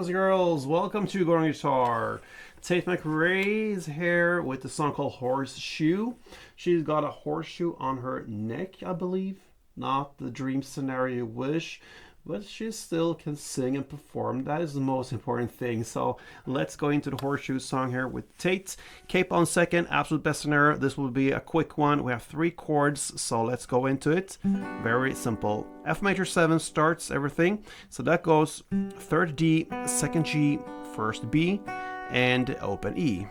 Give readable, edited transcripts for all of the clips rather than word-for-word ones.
boys and girls, welcome to Gruvgear Guitar. Tate McRae is here with the song called Horseshoe. She's got a horseshoe on her neck, I believe. Not the dream scenario you wish, but she still can sing and perform. That is the most important thing. So let's go into the Horseshoe song here with Tate. Cape on second, absolute best scenario. This will be a quick one. We have 3 chords, so let's go into it. Very simple. F major 7 starts everything. So that goes 3rd D, 2nd G, 1st B, and open E.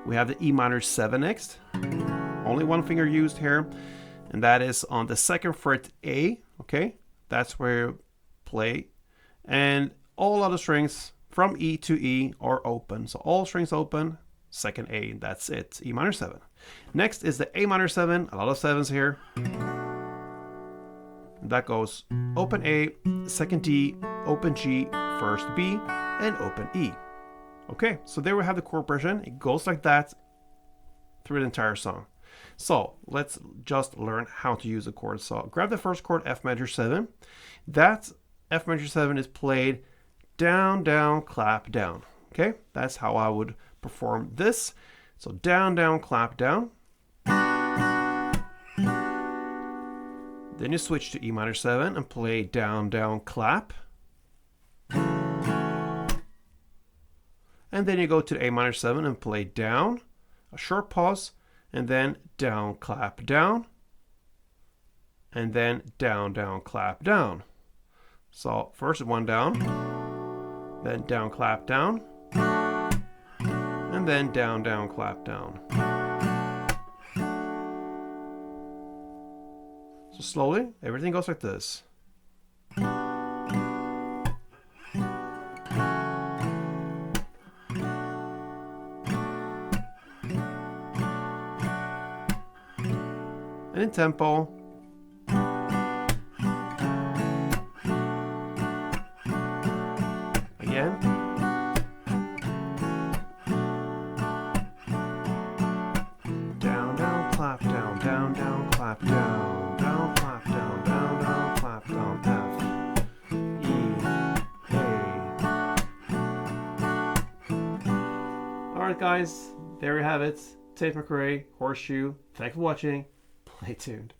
We have the E minor 7 next. Only one finger used here, and that is on the 2nd fret A, okay? That's where you play, and all other strings from E to E are open. So all strings open, 2nd A, that's it, E minor 7. Next is the A minor 7, a lot of 7s here. That goes open A, 2nd D, open G, 1st B, and open E. Okay, so there we have the chord progression. It goes like that through the entire song. So let's just learn how to use the chords. So grab the first chord, F major 7. That F major 7 is played down, down, clap, down. Okay, that's how I would perform this. So down, down, clap, down. Then you switch to E minor 7 and play down, down, clap. And then you go to A minor 7 and play down, a short pause, and then down, clap, down, and then down, down, clap, down. So first one down, then down, clap, down, and then down, down, clap, down. So slowly, everything goes like this. And in tempo. Again. Down, down, clap, down, down, down, clap, down, down, clap, down, down, down, clap, down, F, E, A. Alright guys, there you have it. Tate McRae, Horseshoe. Thanks for watching. Play tuned.